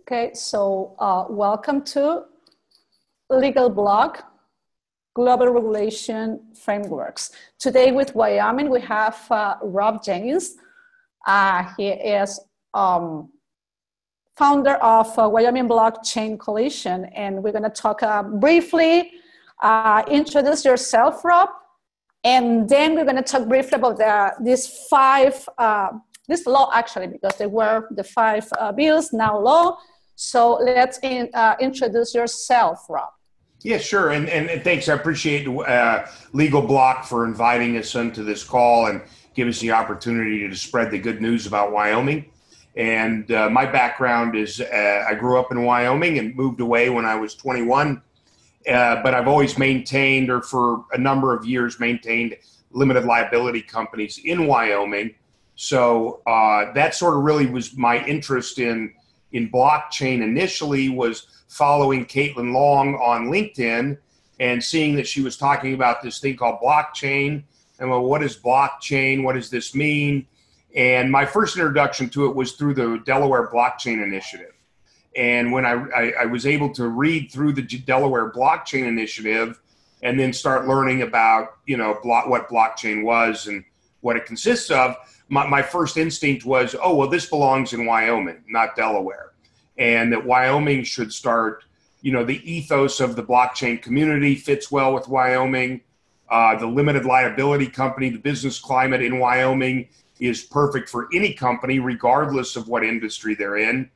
Okay, so welcome to LegalBlock Global Regulation Frameworks. Today with Wyoming, we have Rob Jennings. He is founder of Wyoming Blockchain Coalition, and we're gonna talk briefly, introduce yourself, Rob, and then we're gonna talk briefly about this law actually, because they were the five bills, now law. So let's introduce yourself, Rob. Yeah, sure. And thanks. I appreciate LegalBlock for inviting us into this call and give us the opportunity to spread the good news about Wyoming. And my background is I grew up in Wyoming and moved away when I was 21. But I've always maintained, or for a number of years, maintained limited liability companies in Wyoming. So that sort of really was my interest in blockchain initially, was following Caitlin Long on LinkedIn and seeing that she was talking about this thing called blockchain. And well, what is blockchain? What does this mean? And my first introduction to it was through the Delaware Blockchain Initiative. And when I was able to read through the Delaware Blockchain Initiative and then start learning about, what blockchain was and what it consists of, my first instinct was, oh, well, this belongs in Wyoming, not Delaware. And that Wyoming should start, the ethos of the blockchain community fits well with Wyoming. The limited liability company, the business climate in Wyoming is perfect for any company, regardless of what industry they're in.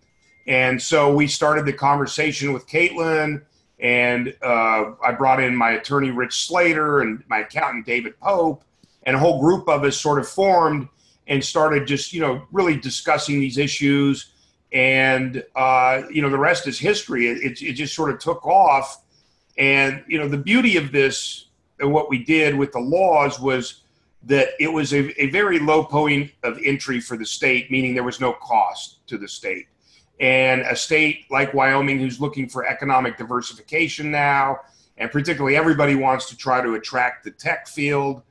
And so we started the conversation with Caitlin, and I brought in my attorney, Rich Slater, and my accountant, David Pope, and a whole group of us sort of formed and started just, really discussing these issues. And, the rest is history. It just sort of took off. And, the beauty of this and what we did with the laws was that it was a very low point of entry for the state, meaning there was no cost to the state. And a state like Wyoming, who's looking for economic diversification now, and particularly everybody wants to try to attract the tech field,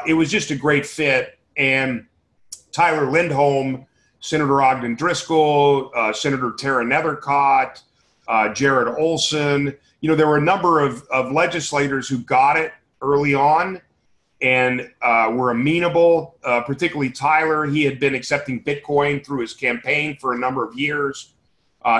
it was just a great fit. And Tyler Lindholm, Senator Ogden Driscoll, Senator Tara Nethercott, Jared Olson, there were a number of legislators who got it early on and were amenable, particularly Tyler. He had been accepting Bitcoin through his campaign for a number of years.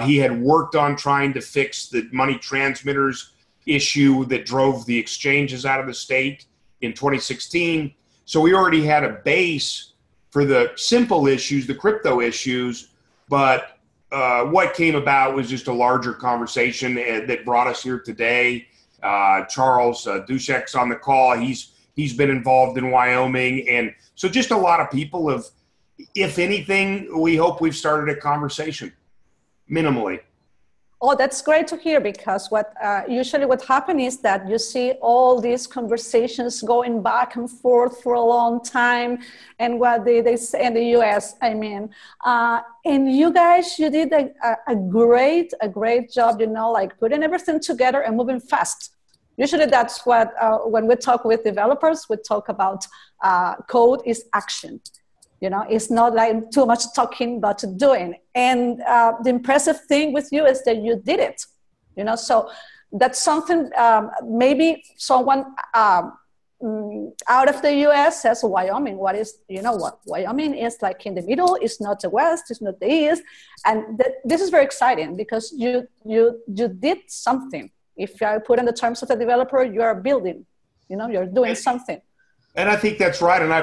He had worked on trying to fix the money transmitters issue that drove the exchanges out of the state in 2016. So we already had a base for the simple issues, the crypto issues, but what came about was just a larger conversation that brought us here today. Charles Dusek's on the call. He's been involved in Wyoming. And so just a lot of people have, if anything, we hope we've started a conversation, minimally. Oh, that's great to hear, because usually what happens is that you see all these conversations going back and forth for a long time, and what they say in the U.S., and you guys, you did a great job, like putting everything together and moving fast. Usually that's what, when we talk with developers, we talk about code is action. It's not like too much talking, but doing. And the impressive thing with you is that you did it, so that's something, maybe someone out of the US says, Wyoming, what is, Wyoming is like in the middle, it's not the West, it's not the East. And this is very exciting, because you did something. If I put in the terms of the developer, you are building, you're doing something. And I think that's right. And I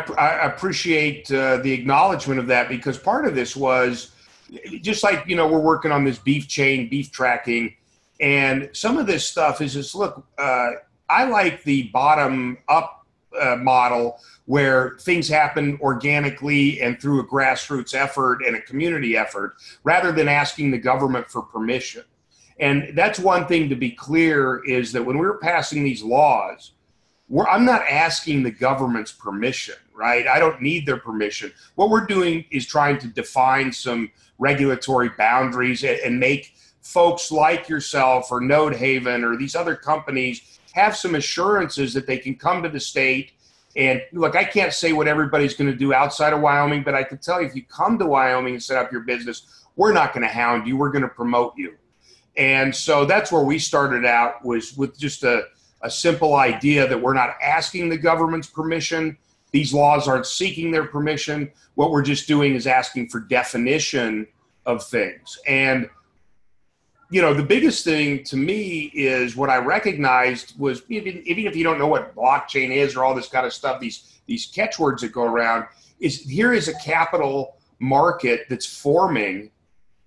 appreciate the acknowledgement of that, because part of this was just like, we're working on this beef chain, beef tracking. And some of this stuff is just, look, I like the bottom up model where things happen organically and through a grassroots effort and a community effort, rather than asking the government for permission. And that's one thing to be clear, is that when we're passing these laws, I'm not asking the government's permission, right? I don't need their permission. What we're doing is trying to define some regulatory boundaries and make folks like yourself or Node Haven or these other companies have some assurances that they can come to the state. And look, I can't say what everybody's going to do outside of Wyoming, but I can tell you, if you come to Wyoming and set up your business, we're not going to hound you. We're going to promote you. And so that's where we started out, was with just a simple idea that we're not asking the government's permission. These laws aren't seeking their permission. What we're just doing is asking for definition of things. And, you know, the biggest thing to me is what I recognized was, even if you don't know what blockchain is or all this kind of stuff, these catchwords that go around, is here is a capital market that's forming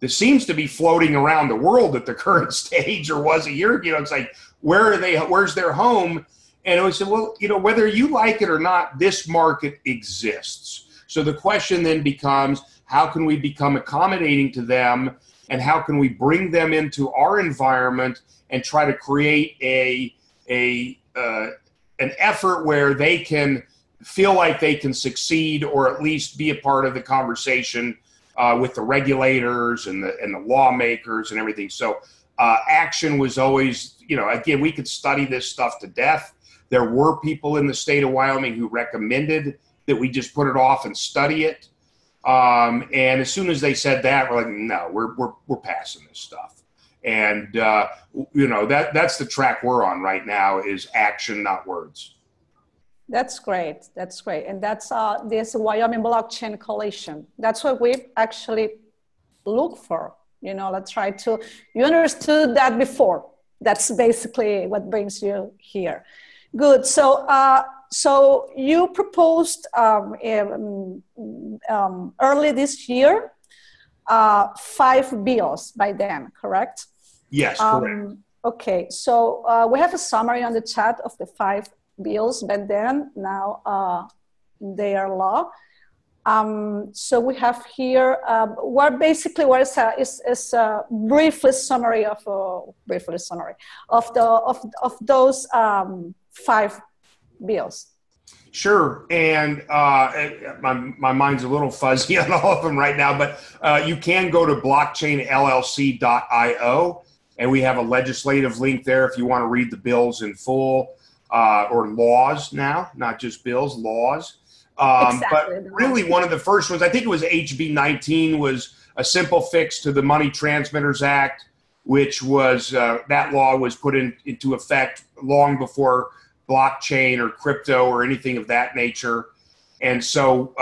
that seems to be floating around the world at the current stage, or was a year ago. It's like, where are they? Where's their home? And we said, well, you know, whether you like it or not, this market exists. So the question then becomes, how can we become accommodating to them, and how can we bring them into our environment and try to create an effort where they can feel like they can succeed, or at least be a part of the conversation with the regulators and the lawmakers and everything. So action was always, you know, again, we could study this stuff to death. There were people in the state of Wyoming who recommended that we just put it off and study it. And as soon as they said that, we're like, no, we're passing this stuff. And, you know, that's the track we're on right now, is action, not words. That's great. That's great. And that's this Wyoming Blockchain Coalition. That's what we actually look for. You know, let's try to, you understood that before. That's basically what brings you here. Good. So, so you proposed early this year 5 bills by then, correct? Yes, correct. Okay. So we have a summary on the chat of the 5 bills back then. Now they are law. So we have here what basically what is a briefly summary of those 5 bills. Sure, and my mind's a little fuzzy on all of them right now, but you can go to blockchainllc.io, and we have a legislative link there if you want to read the bills in full, or laws now, not just bills, laws. Exactly. But really one of the first ones, I think it was HB 19, was a simple fix to the Money Transmitters Act, which was, that law was put into effect long before blockchain or crypto or anything of that nature. And so,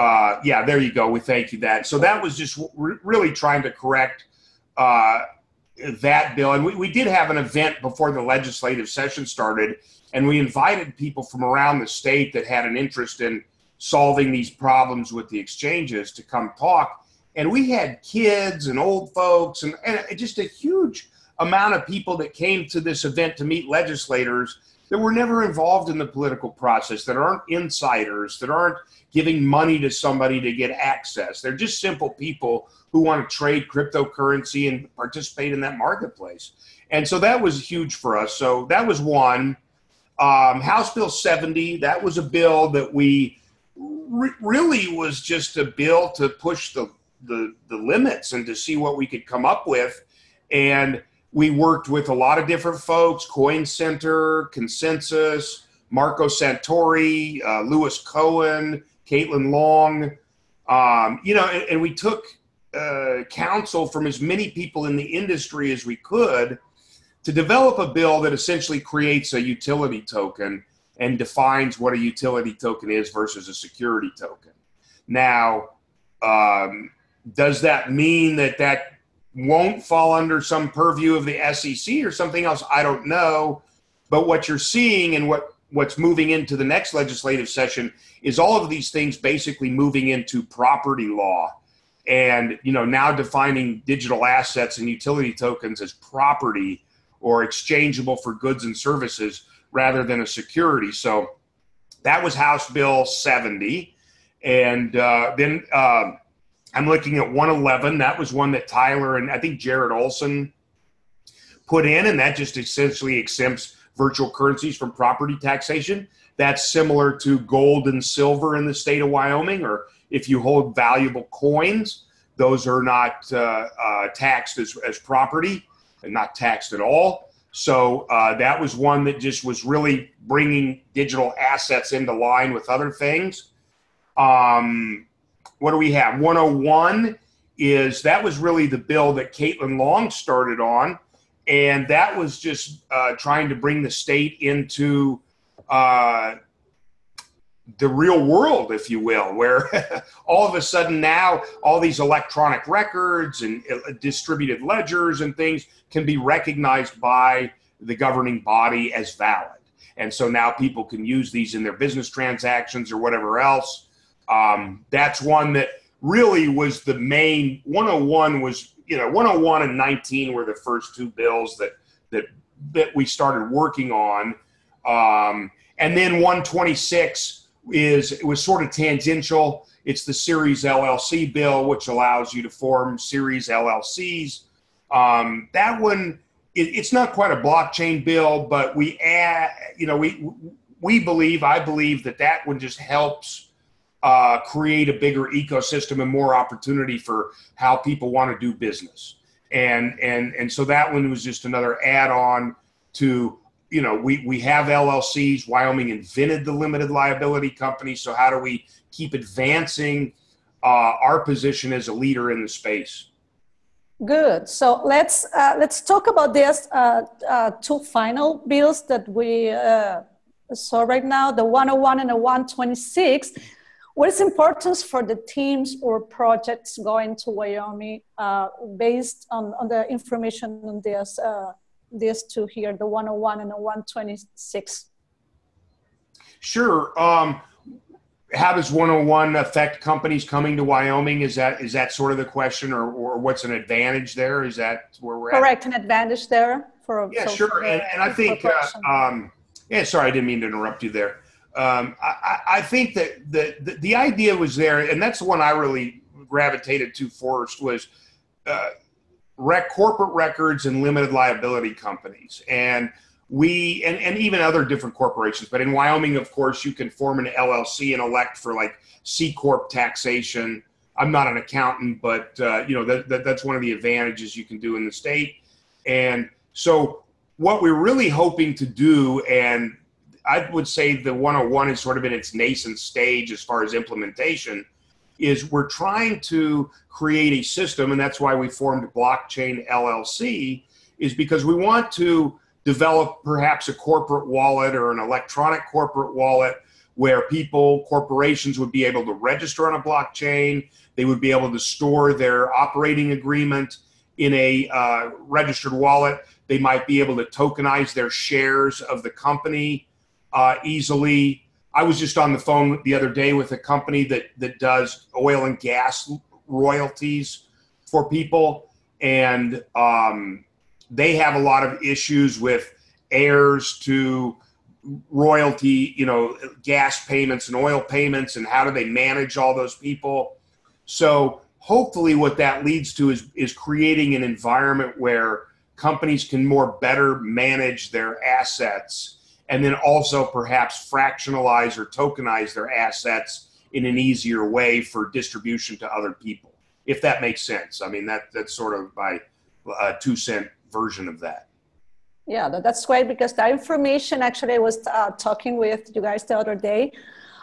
yeah, there you go. We thank you that. So that was just really trying to correct that bill. And we did have an event before the legislative session started, and we invited people from around the state that had an interest in solving these problems with the exchanges to come talk. And we had kids and old folks and just a huge amount of people that came to this event to meet legislators that were never involved in the political process, that aren't insiders, that aren't giving money to somebody to get access. They're just simple people who want to trade cryptocurrency and participate in that marketplace. And so that was huge for us. So that was one. House Bill 70, that was a bill that we really was just a bill to push the limits and to see what we could come up with. And we worked with a lot of different folks, Coin Center, Consensus, Marco Santori, Lewis Cohen, Caitlin Long, you know, and we took counsel from as many people in the industry as we could to develop a bill that essentially creates a utility token and defines what a utility token is versus a security token. Now, does that mean that won't fall under some purview of the SEC or something else? I don't know. But what you're seeing and what's moving into the next legislative session is all of these things basically moving into property law, and, you know, now defining digital assets and utility tokens as property or exchangeable for goods and services rather than a security. So that was House Bill 70. And then I'm looking at 111. That was one that Tyler and I think Jared Olson put in, and that just essentially exempts virtual currencies from property taxation. That's similar to gold and silver in the state of Wyoming, or if you hold valuable coins, those are not taxed as property and not taxed at all. So that was one that just was really bringing digital assets into line with other things. What do we have? 101 is that was really the bill that Caitlin Long started on. And that was just trying to bring the state into the real world, if you will, where all of a sudden now all these electronic records and distributed ledgers and things can be recognized by the governing body as valid. And so now people can use these in their business transactions or whatever else. That's one that really was the main. 101 was, 101 and 19 were the first two bills that we started working on. And then 126 it was sort of tangential. It's the Series LLC bill, which allows you to form Series LLCs. That one, it's not quite a blockchain bill, but I believe that one just helps create a bigger ecosystem and more opportunity for how people want to do business. And so that one was just another add-on to, we have LLCs. Wyoming invented the limited liability company. So how do we keep advancing our position as a leader in the space? Good. So let's talk about these two final bills that we saw right now, the 101 and the 126. What is importance for the teams or projects going to Wyoming based on the information on these two here, the 101 and the 126? Sure. How does 101 affect companies coming to Wyoming? Is that sort of the question, or what's an advantage there? Is that where we're at? Correct, an advantage there for. Yeah, sure. And I think, sorry, I didn't mean to interrupt you there. I think that the idea was there, and that's the one I really gravitated to first, was corporate records and limited liability companies. And and even other different corporations. But in Wyoming, of course, you can form an LLC and elect for like C Corp taxation. I'm not an accountant, but that's one of the advantages you can do in the state. And so what we're really hoping to do, and I would say the 101 is sort of in its nascent stage as far as implementation, is we're trying to create a system, and that's why we formed Blockchain LLC, is because we want to develop perhaps a corporate wallet or an electronic corporate wallet where corporations would be able to register on a blockchain. They would be able to store their operating agreement in a registered wallet. They might be able to tokenize their shares of the company easily. I was just on the phone the other day with a company that does oil and gas royalties for people, and they have a lot of issues with heirs to royalty, gas payments and oil payments, and how do they manage all those people. So hopefully what that leads to is creating an environment where companies can better manage their assets, and then also perhaps fractionalize or tokenize their assets in an easier way for distribution to other people, if that makes sense. I mean, that's sort of my 2-cent version of that. Yeah, that's great, because that information, actually, I was talking with you guys the other day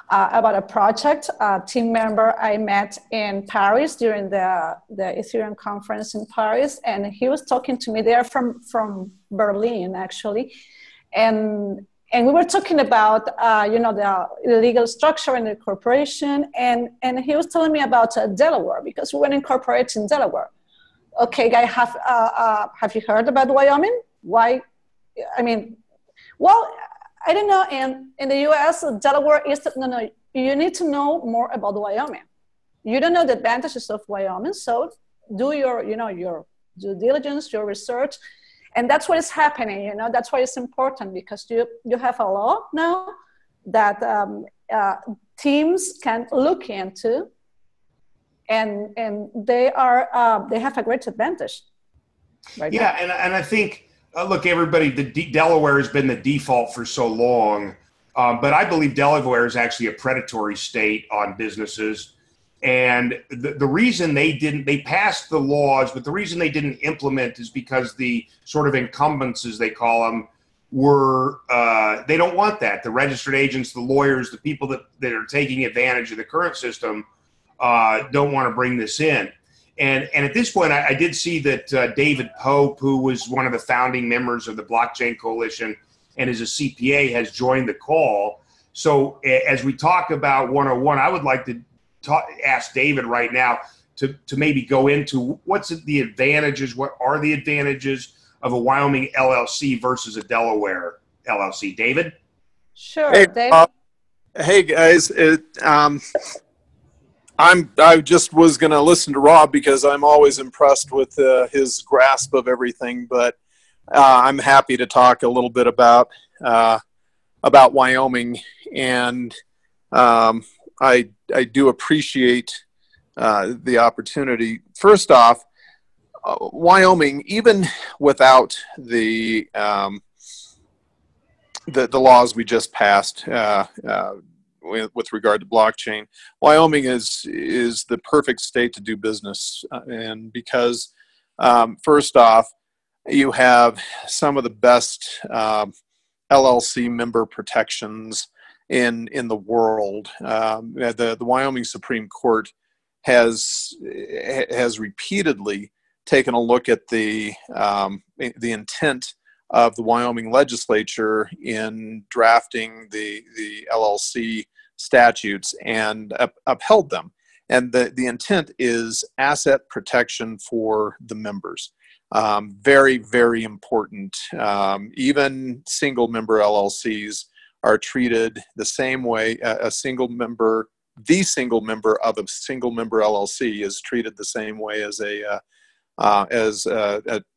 about a project, a team member I met in Paris during the Ethereum conference in Paris, and he was talking to me. They're from Berlin, actually, and we were talking about the legal structure in the corporation, and he was telling me about Delaware, because we were incorporated in Delaware. Okay, guy, have you heard about Wyoming? Why? I mean, well, I don't know. In the U.S., Delaware is no. You need to know more about Wyoming. You don't know the advantages of Wyoming, so do your due diligence, your research, and that's what is happening. That's why it's important, because you have a law now that teams can look into. And they have a great advantage right now. And I think, look, everybody, Delaware has been the default for so long, but I believe Delaware is actually a predatory state on businesses. And the reason they passed the laws, but the reason they didn't implement is because the sort of incumbents, as they call them, were, they don't want that. The registered agents, the lawyers, the people that are taking advantage of the current system, don't want to bring this in. And at this point, I did see that David Pope, who was one of the founding members of the Blockchain Coalition and is a CPA, has joined the call. So as we talk about 101, I would like to ask David right now to maybe go into what's the advantages, what are the advantages of a Wyoming LLC versus a Delaware LLC. David? Sure, hey, David. Hey guys, I just was going to listen to Rob because I'm always impressed with his grasp of everything, but I'm happy to talk a little bit about Wyoming, and I do appreciate the opportunity. First off, Wyoming, even without the laws we just passed with regard to blockchain, Wyoming is the perfect state to do business, and because first off, you have some of the best LLC member protections in the world. The Wyoming Supreme Court has repeatedly taken a look at the intent of the Wyoming legislature in drafting the LLC statutes and upheld them. And the intent is asset protection for the members. Very, very important. Even single member LLCs are treated the same way. The single member of a single member LLC is treated the same way as a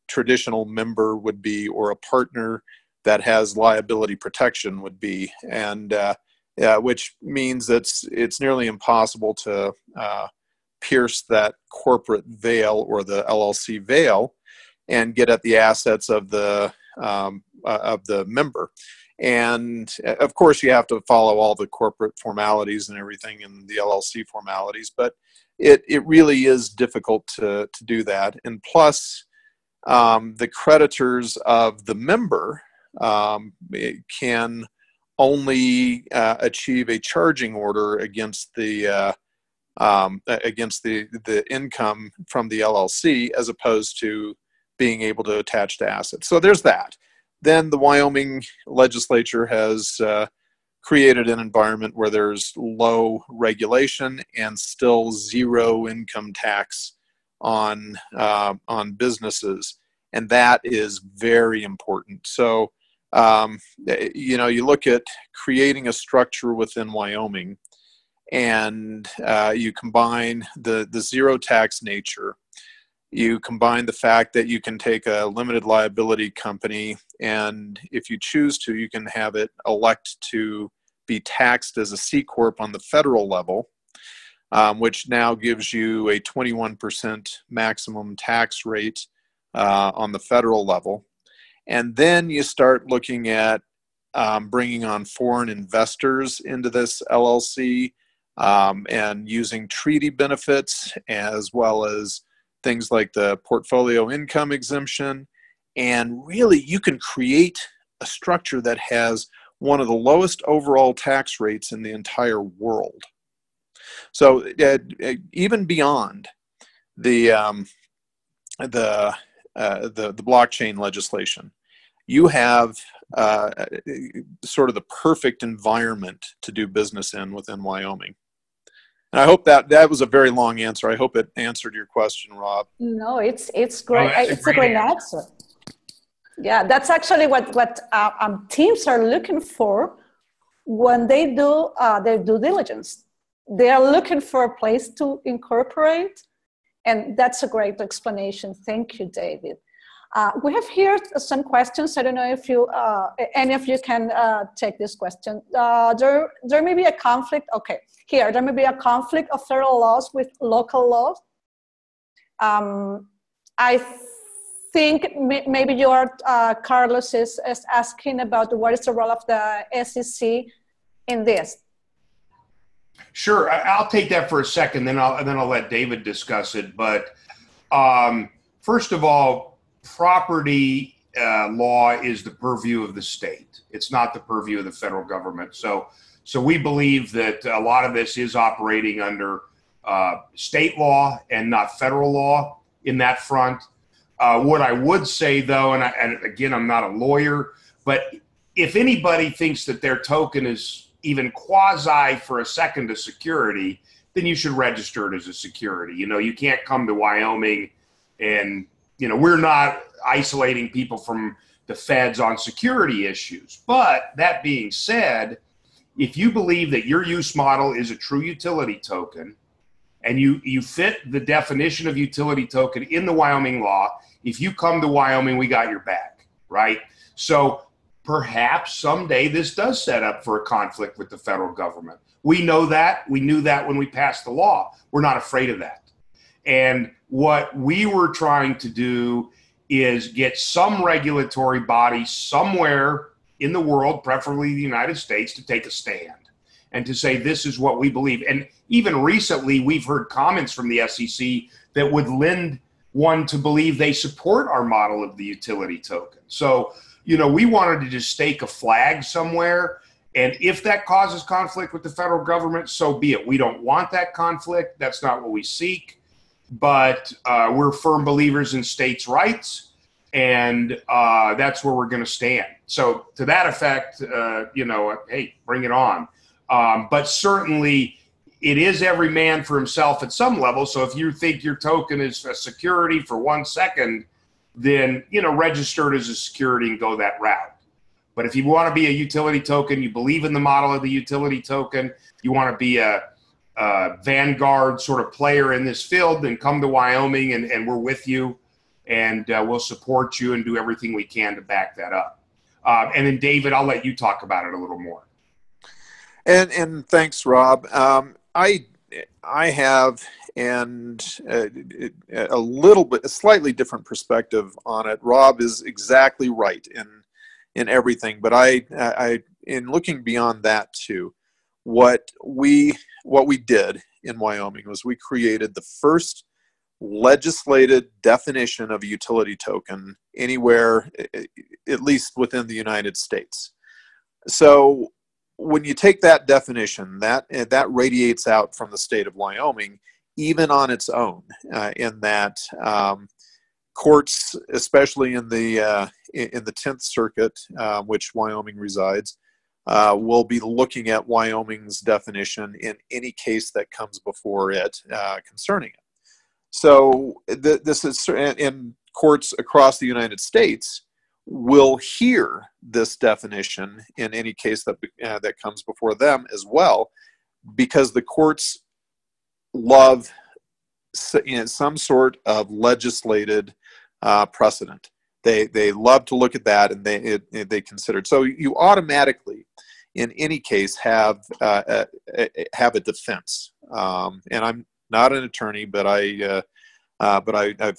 traditional member would be, or a partner that has liability protection would be, and which means it's nearly impossible to pierce that corporate veil or the LLC veil and get at the assets of the member. And of course, you have to follow all the corporate formalities and everything and the LLC formalities, but it really is difficult to do that. And plus, the creditors of the member can only achieve a charging order against the income from the LLC, as opposed to being able to attach to assets. So there's that. Then the Wyoming legislature has created an environment where there's low regulation and still zero income tax on businesses, and that is very important. So you look at creating a structure within Wyoming, and you combine the zero tax nature. You combine the fact that you can take a limited liability company, and if you choose to, you can have it elect to be taxed as a C Corp on the federal level, which now gives you a 21% maximum tax rate on the federal level. And then you start looking at bringing on foreign investors into this LLC and using treaty benefits, as well as things like the portfolio income exemption. And really, you can create a structure that has one of the lowest overall tax rates in the entire world. So even beyond the blockchain legislation, you have sort of the perfect environment to do business in within Wyoming. And I hope that was a very long answer. I hope it answered your question, Rob. No, it's great. It's a great answer. Yeah, that's actually what teams are looking for when they do their due diligence. They are looking for a place to incorporate, and that's a great explanation. Thank you, David. We have here some questions. I don't know if any of you can take this question. There may be a conflict. Okay, here, there may be a conflict of federal laws with local laws. I think maybe Carlos is asking about what is the role of the SEC in this. Sure, I'll take that for a second, then I'll let David discuss it. But first of all, property law is the purview of the state. It's not the purview of the federal government. So we believe that a lot of this is operating under state law and not federal law in that front. What I would say, though, and again, I'm not a lawyer, but if anybody thinks that their token is even quasi for a second a security, then you should register it as a security. You can't come to Wyoming and, we're not isolating people from the feds on security issues. But that being said, if you believe that your use model is a true utility token and you fit the definition of utility token in the Wyoming law, if you come to Wyoming, we got your back, right? So perhaps someday this does set up for a conflict with the federal government. We know that. We knew that when we passed the law. We're not afraid of that. And what we were trying to do is get some regulatory body somewhere in the world, preferably the United States, to take a stand and to say this is what we believe. And even recently, we've heard comments from the SEC that would lend one to believe they support our model of the utility token. So, we wanted to just stake a flag somewhere. And if that causes conflict with the federal government, so be it. We don't want that conflict. That's not what we seek. But we're firm believers in states' rights, and that's where we're going to stand. So to that effect, hey, bring it on. But certainly it is every man for himself at some level. So if you think your token is a security for 1 second, then, register it as a security and go that route. But if you want to be a utility token, you believe in the model of the utility token, you want to be a vanguard sort of player in this field, then come to Wyoming and we're with you, and we'll support you and do everything we can to back that up. And then David, I'll let you talk about it a little more. And thanks, Rob. I have a slightly different perspective on it. Rob is exactly right in everything, but I in looking beyond that too, what we did in Wyoming was we created the first legislated definition of a utility token anywhere, at least within the United States. So when you take that definition, that radiates out from the state of Wyoming, even on its own, in that courts, especially in the 10th Circuit, which Wyoming resides, will be looking at Wyoming's definition in any case that comes before it concerning it. So this is, in courts across the United States will hear this definition in any case that comes before them as well, because the courts love some sort of legislated precedent. They love to look at that, and they consider it. So you automatically, in any case, have a defense. And I'm not an attorney, but I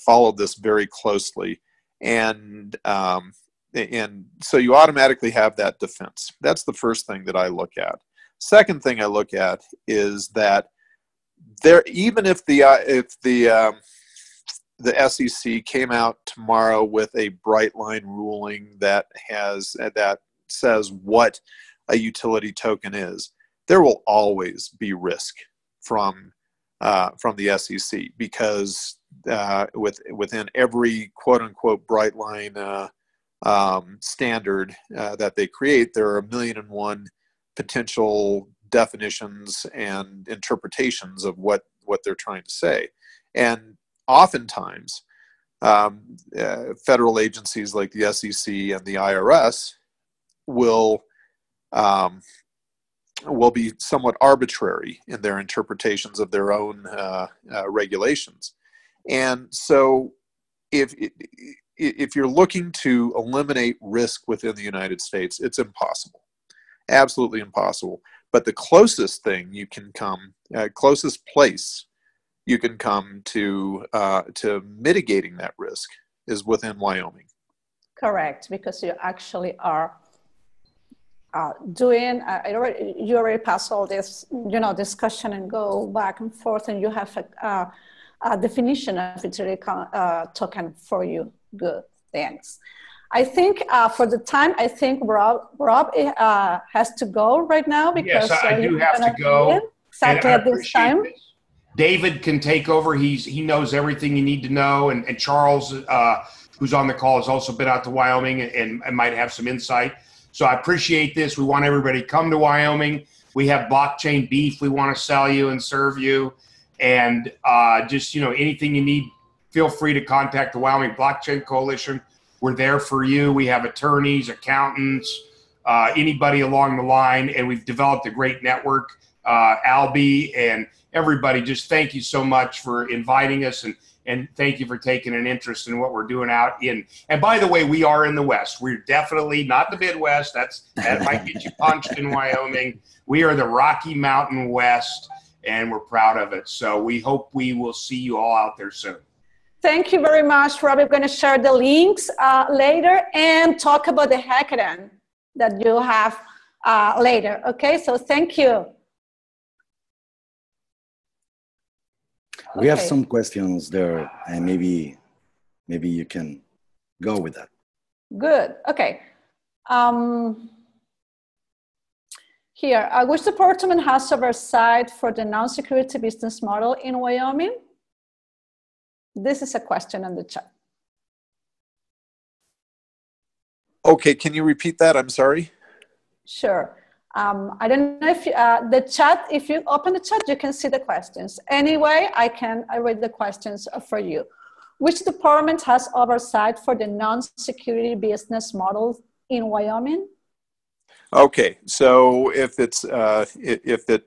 followed this very closely, and so you automatically have that defense. That's the first thing that I look at. Second thing I look at is that even if the SEC came out tomorrow with a bright line ruling that says what a utility token is, there will always be risk from the SEC, because within every quote unquote bright line standard that they create, there are 1,000,001 potential definitions and interpretations of what they're trying to say. And oftentimes, federal agencies like the SEC and the IRS will be somewhat arbitrary in their interpretations of their own regulations. And so if you're looking to eliminate risk within the United States, it's impossible, absolutely impossible. But the closest thing you can come, closest place you can come to mitigating that risk is within Wyoming. Correct, because you actually are doing. You already passed all this, discussion and go back and forth, and you have a definition of utility token for you. Good, thanks. I think for the time, I think Rob has to go right now, because yes, I do have to go. Exactly at this time. David can take over. He knows everything you need to know. And Charles, who's on the call, has also been out to Wyoming and might have some insight. So I appreciate this. We want everybody to come to Wyoming. We have blockchain beef we want to sell you and serve you. And just, anything you need, feel free to contact the Wyoming Blockchain Coalition. We're there for you. We have attorneys, accountants, anybody along the line. And we've developed a great network. Albie and everybody, just thank you so much for inviting us, and thank you for taking an interest in what we're doing out in. And by the way, we are in the West. We're definitely not the Midwest. That might get you punched in Wyoming. We are the Rocky Mountain West, and we're proud of it. So we hope we will see you all out there soon. Thank you very much, Rob. We're going to share the links later and talk about the hackathon that you have later. Okay, so thank you. We have some questions there, and maybe you can go with that. Good. Okay. Here, which department has oversight for the non-security business model in Wyoming? This is a question in the chat. Okay, can you repeat that? I'm sorry. Sure. I don't know if the chat, if you open the chat, you can see the questions. Anyway, I read the questions for you. Which department has oversight for the non-security business model in Wyoming? Okay, so if it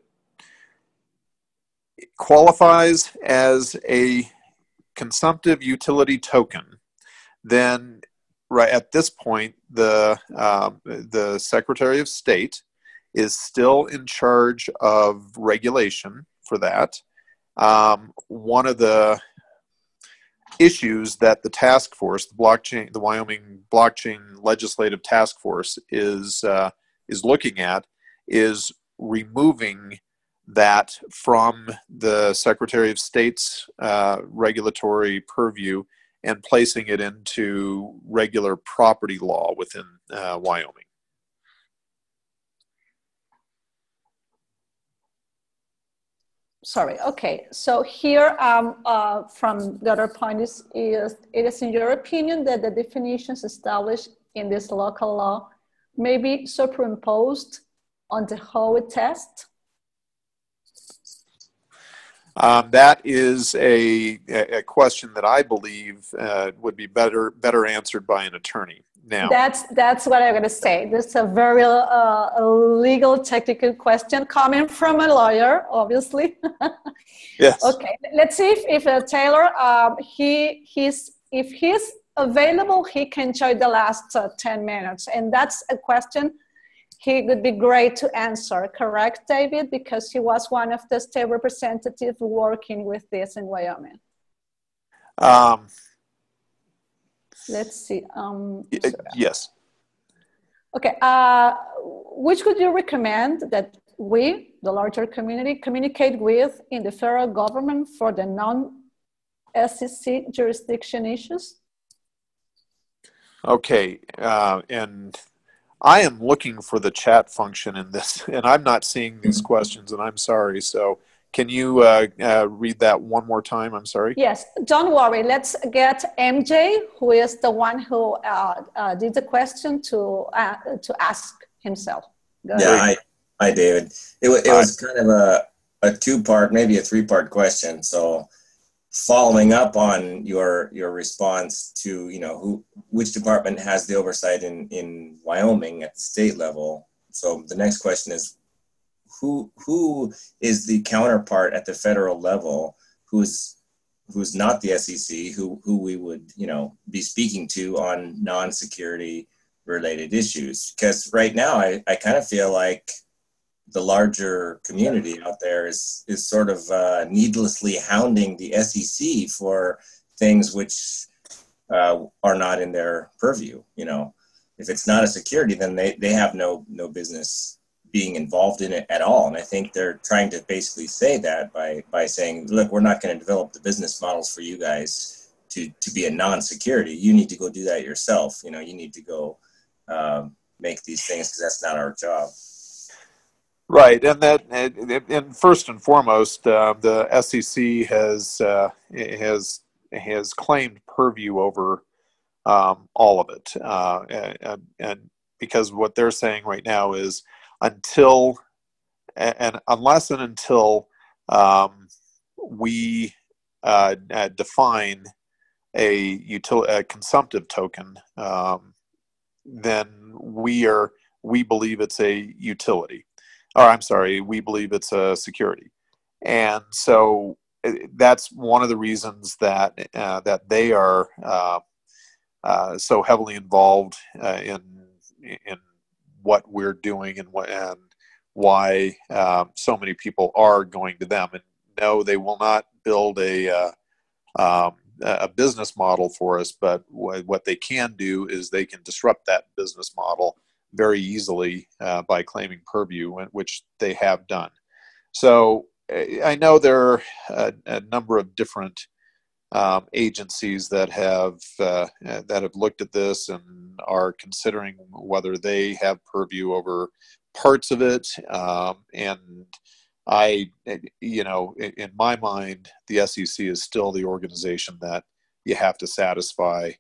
qualifies as a consumptive utility token, then right at this point, the Secretary of State is still in charge of regulation for that. One of the issues that the task force, the Wyoming Blockchain Legislative Task Force, is looking at is removing that from the Secretary of State's regulatory purview and placing it into regular property law within Wyoming. Sorry, okay. So here from the other point is it is in your opinion that the definitions established in this local law may be superimposed on the Howe test? That is a question that I believe would be better answered by an attorney. Now, that's what I'm going to say. This is a very legal, technical question coming from a lawyer, obviously. Yes. Okay. Let's see if Taylor, if he's available, he can join the last 10 minutes, and that's a question he would be great to answer. Correct, David? Because he was one of the state representatives working with this in Wyoming. Let's see. Yes. Okay. Which would you recommend that we, the larger community, communicate with in the federal government for the non-SEC jurisdiction issues? Okay. And I am looking for the chat function in this, and I'm not seeing these questions, and I'm sorry. So can you read that one more time? I'm sorry. Yes, don't worry. Let's get MJ, who is the one who did the question, to ask himself. Go ahead. Hi, David. It was kind of a two-part, maybe a three-part question. So following up on your response to, which department has the oversight in Wyoming at the state level. So the next question is, who is the counterpart at the federal level who's not the SEC, who we would, be speaking to on non-security related issues? Because right now I kind of feel like the larger community out there is sort of needlessly hounding the SEC for things which are not in their purview. If it's not a security, then they have no business being involved in it at all. And I think they're trying to basically say that by saying, look, we're not going to develop the business models for you guys to be a non-security. You need to go do that yourself. You need to go make these things because that's not our job. Right, and first and foremost, the SEC has claimed purview over all of it, and because what they're saying right now is until and unless and until we define a consumptive token, then we believe it's a utility. Or I'm sorry, we believe it's a security, and so that's one of the reasons that that they are so heavily involved in what we're doing and why so many people are going to them. And no, they will not build a business model for us, but what they can do is they can disrupt that business model very easily by claiming purview, which they have done. So I know there are a number of different agencies that have looked at this and are considering whether they have purview over parts of it. And in my mind, the SEC is still the organization that you have to satisfy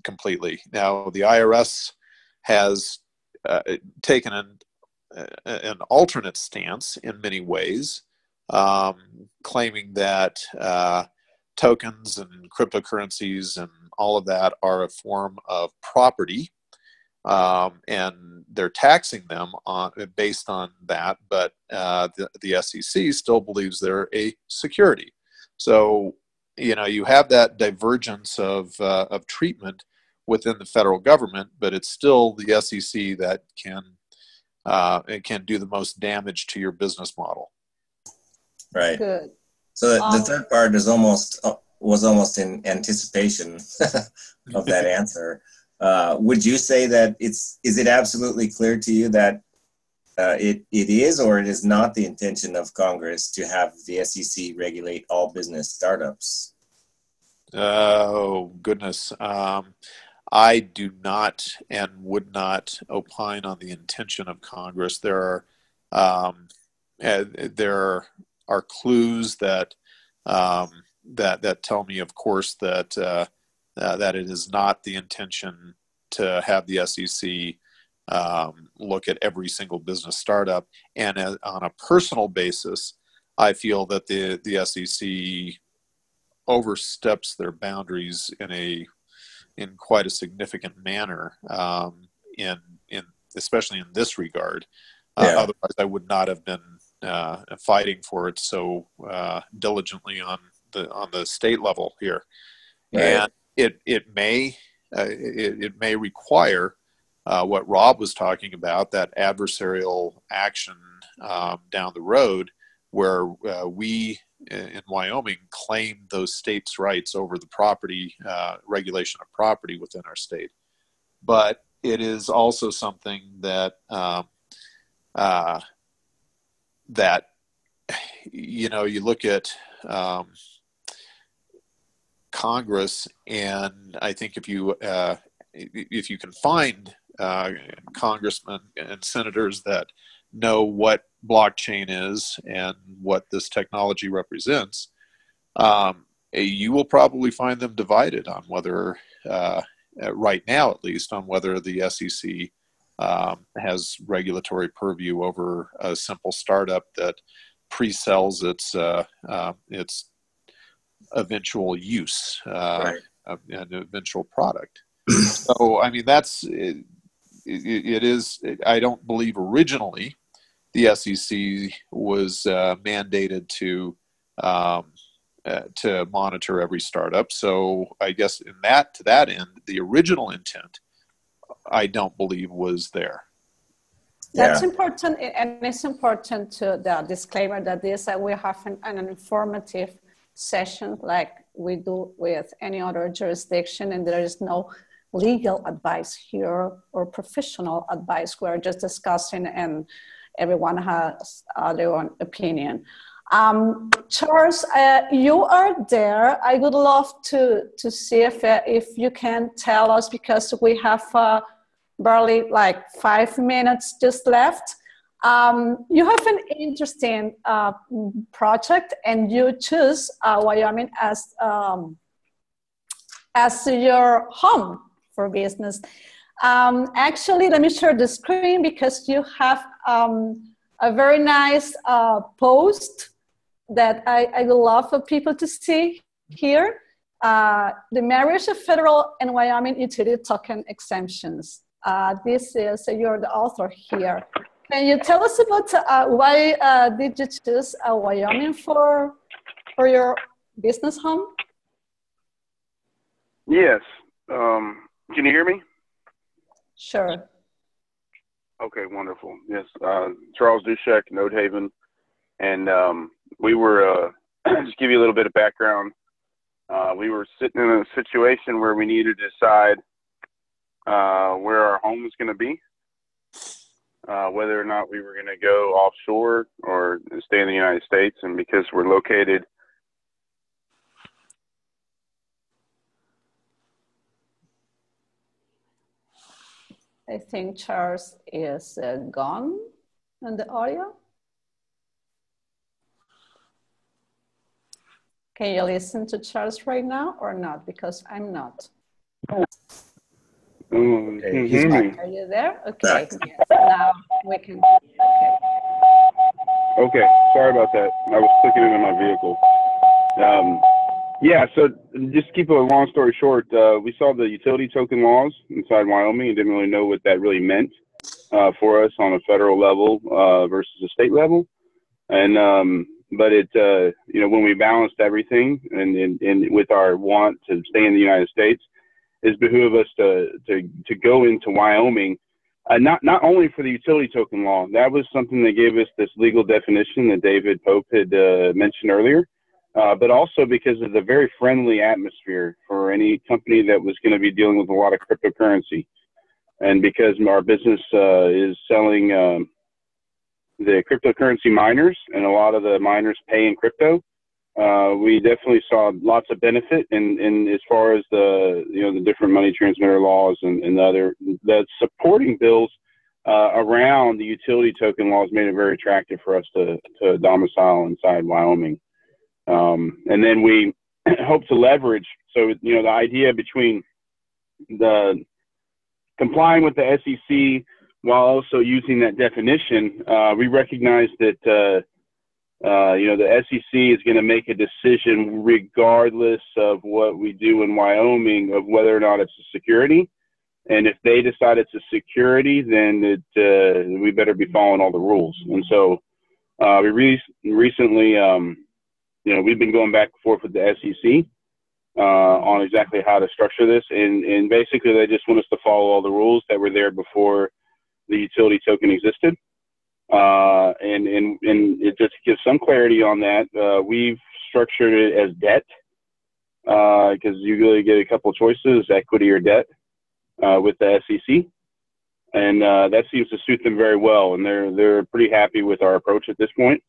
completely. Now, the IRS has taken an alternate stance in many ways, claiming that tokens and cryptocurrencies and all of that are a form of property, and they're taxing them based on that, but the SEC still believes they're a security. So, you have that divergence of treatment within the federal government, but it's still the SEC that can do the most damage to your business model. Right. Good. So the third part was almost in anticipation of that answer. Would you say that is it absolutely clear to you that it is or it is not the intention of Congress to have the SEC regulate all business startups? Oh, goodness. I do not and would not opine on the intention of Congress. There are clues that tell me, of course, that it is not the intention to have the SEC look at every single business startup. And on a personal basis, I feel that the SEC oversteps their boundaries in quite a significant manner, especially in this regard. Otherwise, I would not have been fighting for it so diligently on the state level here. Right. And it may require what Rob was talking about, that adversarial action down the road, where we in Wyoming claim those states' rights over the property regulation of property within our state. But it is also something that you look at Congress, and I think if you can find congressmen and senators that know what blockchain is and what this technology represents, you will probably find them divided on whether, right now at least, on whether the SEC has regulatory purview over a simple startup that pre-sells its eventual use and eventual product. So, I mean, it is. I don't believe originally the SEC was mandated to monitor every startup. So, I guess to that end, the original intent, I don't believe was there. That's important, and it's important to the disclaimer that we have an informative session like we do with any other jurisdiction, and there is no legal advice here or professional advice. We're just discussing, and everyone has their own opinion. Charles, you are there. I would love to see if you can tell us, because we have barely like 5 minutes just left. You have an interesting project, and you choose Wyoming as your home for business. Actually, let me share the screen because you have a very nice post that I would love for people to see here. The marriage of federal and Wyoming utility token exemptions. This is, you're the author here. Can you tell us about why did you choose Wyoming for your business home? Yes. Can you hear me? Sure. Okay, wonderful. Yes, Charles Dusek, Node Haven, and we were, just give you a little bit of background, we were sitting in a situation where we needed to decide where our home was going to be, whether or not we were going to go offshore or stay in the United States. And because we're located I think Charles is gone on the audio. Can you listen to Charles right now or not? Because I'm not. Okay, he's back. Are you there? Okay. Yes. Now we can. Okay, sorry about that. I was clicking into my vehicle. Yeah, so just keep a long story short, we saw the utility token laws inside Wyoming and didn't really know what that really meant for us on a federal level versus a state level. And but it, you know, when we balanced everything and with our want to stay in the United States, it behooved us to go into Wyoming. Not only for the utility token law, that was something that gave us this legal definition that David Pope had mentioned earlier, but also because of the very friendly atmosphere for any company that was going to be dealing with a lot of cryptocurrency. And because our business is selling the cryptocurrency miners, and a lot of the miners pay in crypto, we definitely saw lots of benefit in as far as the, you know, the different money transmitter laws and the supporting bills around the utility token laws made it very attractive for us to domicile inside Wyoming. And then we hope to leverage, so, you know, the idea between the complying with the SEC while also using that definition, we recognize that you know, the SEC is going to make a decision regardless of what we do in Wyoming of whether or not it's a security. And if they decide it's a security, then we better be following all the rules. And so we recently, you know, we've been going back and forth with the SEC on exactly how to structure this. And basically, they just want us to follow all the rules that were there before the utility token existed. And it just gives some clarity on that. We've structured it as debt because you really get a couple of choices, equity or debt, with the SEC. And that seems to suit them very well. And they're pretty happy with our approach at this point.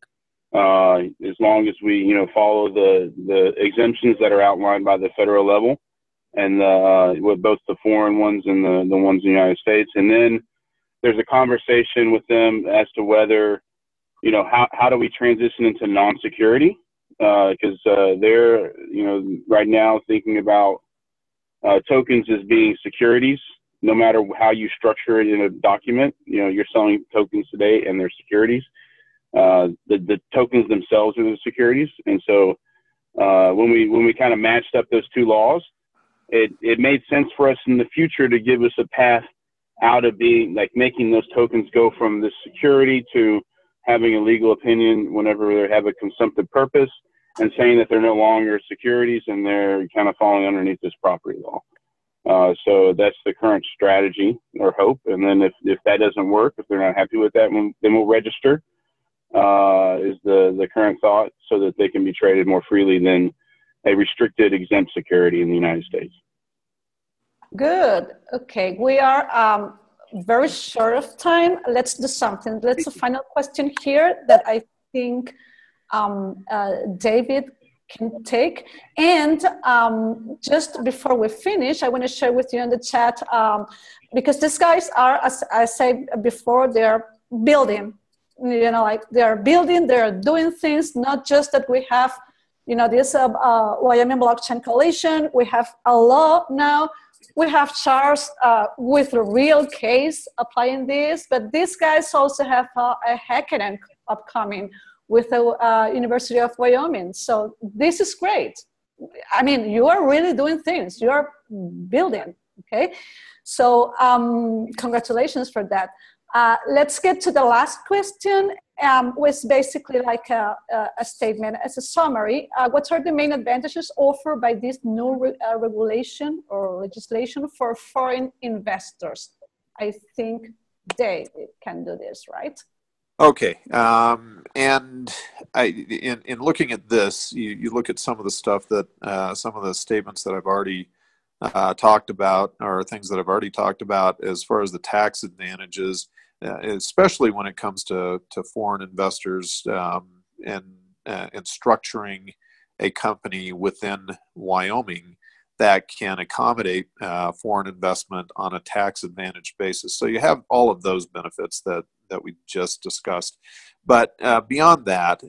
As long as we, you know, follow the exemptions that are outlined by the federal level and with both the foreign ones and the ones in the United States. And then there's a conversation with them as to whether, you know, how do we transition into non-security? Because they're, you know, right now thinking about tokens as being securities, no matter how you structure it in a document. You know, you're selling tokens today and they're securities. The tokens themselves are the securities. And so when we kind of matched up those two laws, it made sense for us in the future to give us a path out of being, like, making those tokens go from the security to having a legal opinion whenever they have a consumptive purpose, and saying that they're no longer securities and they're kind of falling underneath this property law. So that's the current strategy or hope. And then if that doesn't work, if they're not happy with that, then we'll register, is the current thought, so that they can be traded more freely than a restricted exempt security in the United States. Good. Okay, we are very short of time. Let's do something. Let's a final question here that I think David can take. And just before we finish, I want to share with you in the chat, because these guys are, as I said before, they're building like they're building, they're doing things, not just that we have, this Wyoming Blockchain Coalition, we have a law now, we have Charles with a real case applying this, but these guys also have a hackathon upcoming with the University of Wyoming. So this is great. I mean, you are really doing things, you are building, okay? So congratulations for that. Let's get to the last question, which basically like a statement as a summary. What are the main advantages offered by this new regulation or legislation for foreign investors? I think Dave can do this, right? Okay, and in looking at this, you look at some of the stuff that, some of the statements that I've already talked about, or things that I've already talked about as far as the tax advantages, especially when it comes to foreign investors and structuring a company within Wyoming that can accommodate foreign investment on a tax advantage basis. So you have all of those benefits that we just discussed. But beyond that,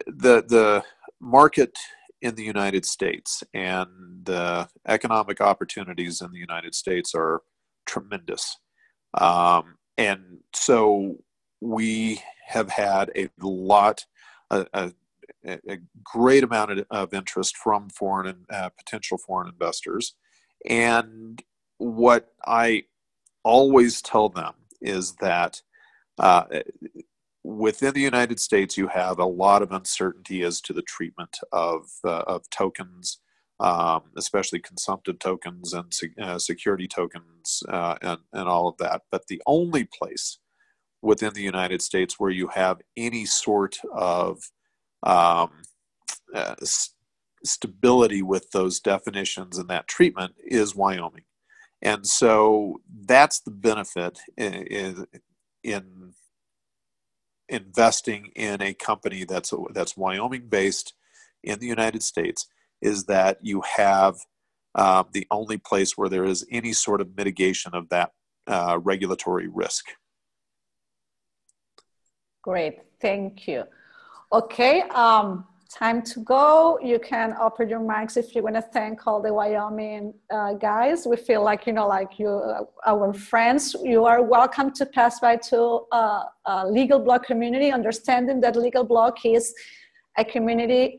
the market in the United States and the economic opportunities in the United States are tremendous. And so we have had a great amount of interest from foreign and potential foreign investors. And what I always tell them is that within the United States, you have a lot of uncertainty as to the treatment of tokens, especially consumptive tokens and security tokens and all of that. But the only place within the United States where you have any sort of stability with those definitions and that treatment is Wyoming. And so that's the benefit in investing in a company that's Wyoming based in the United States, is that you have the only place where there is any sort of mitigation of that regulatory risk. Great, thank you. Okay, time to go. You can open your mics if you want to thank all the Wyoming guys. We feel like, like you, our friends, you are welcome to pass by to LegalBlock community, understanding that LegalBlock is a community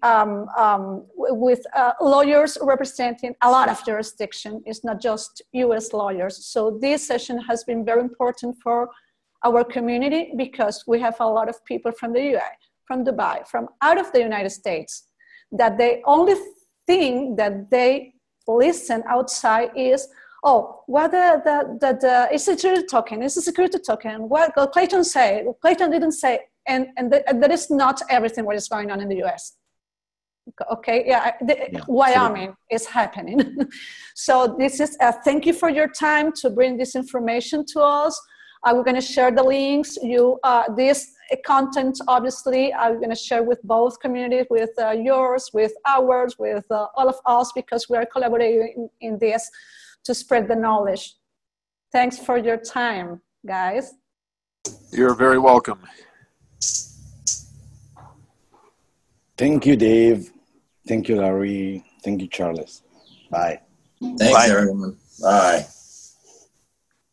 with lawyers representing a lot of jurisdiction. It's not just US lawyers. So this session has been very important for our community because we have a lot of people from the UI, from Dubai, from out of the United States, that the only thing that they listen outside is, oh, whether it's a security token, it's a security token, what Clayton say, Clayton didn't say, and that is not everything what is going on in the US. Okay, Wyoming is happening. So this is, thank you for your time to bring this information to us. We're going to share the links. This content, obviously, I'm going to share with both communities, with yours, with ours, with all of us, because we are collaborating in this to spread the knowledge. Thanks for your time, guys. You're very welcome. Thank you, Dave. Thank you, Larry. Thank you, Charles. Bye. Thanks, everyone. Bye.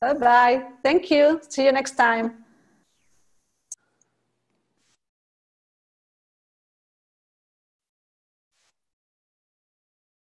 Bye-bye. Thank you. See you next time.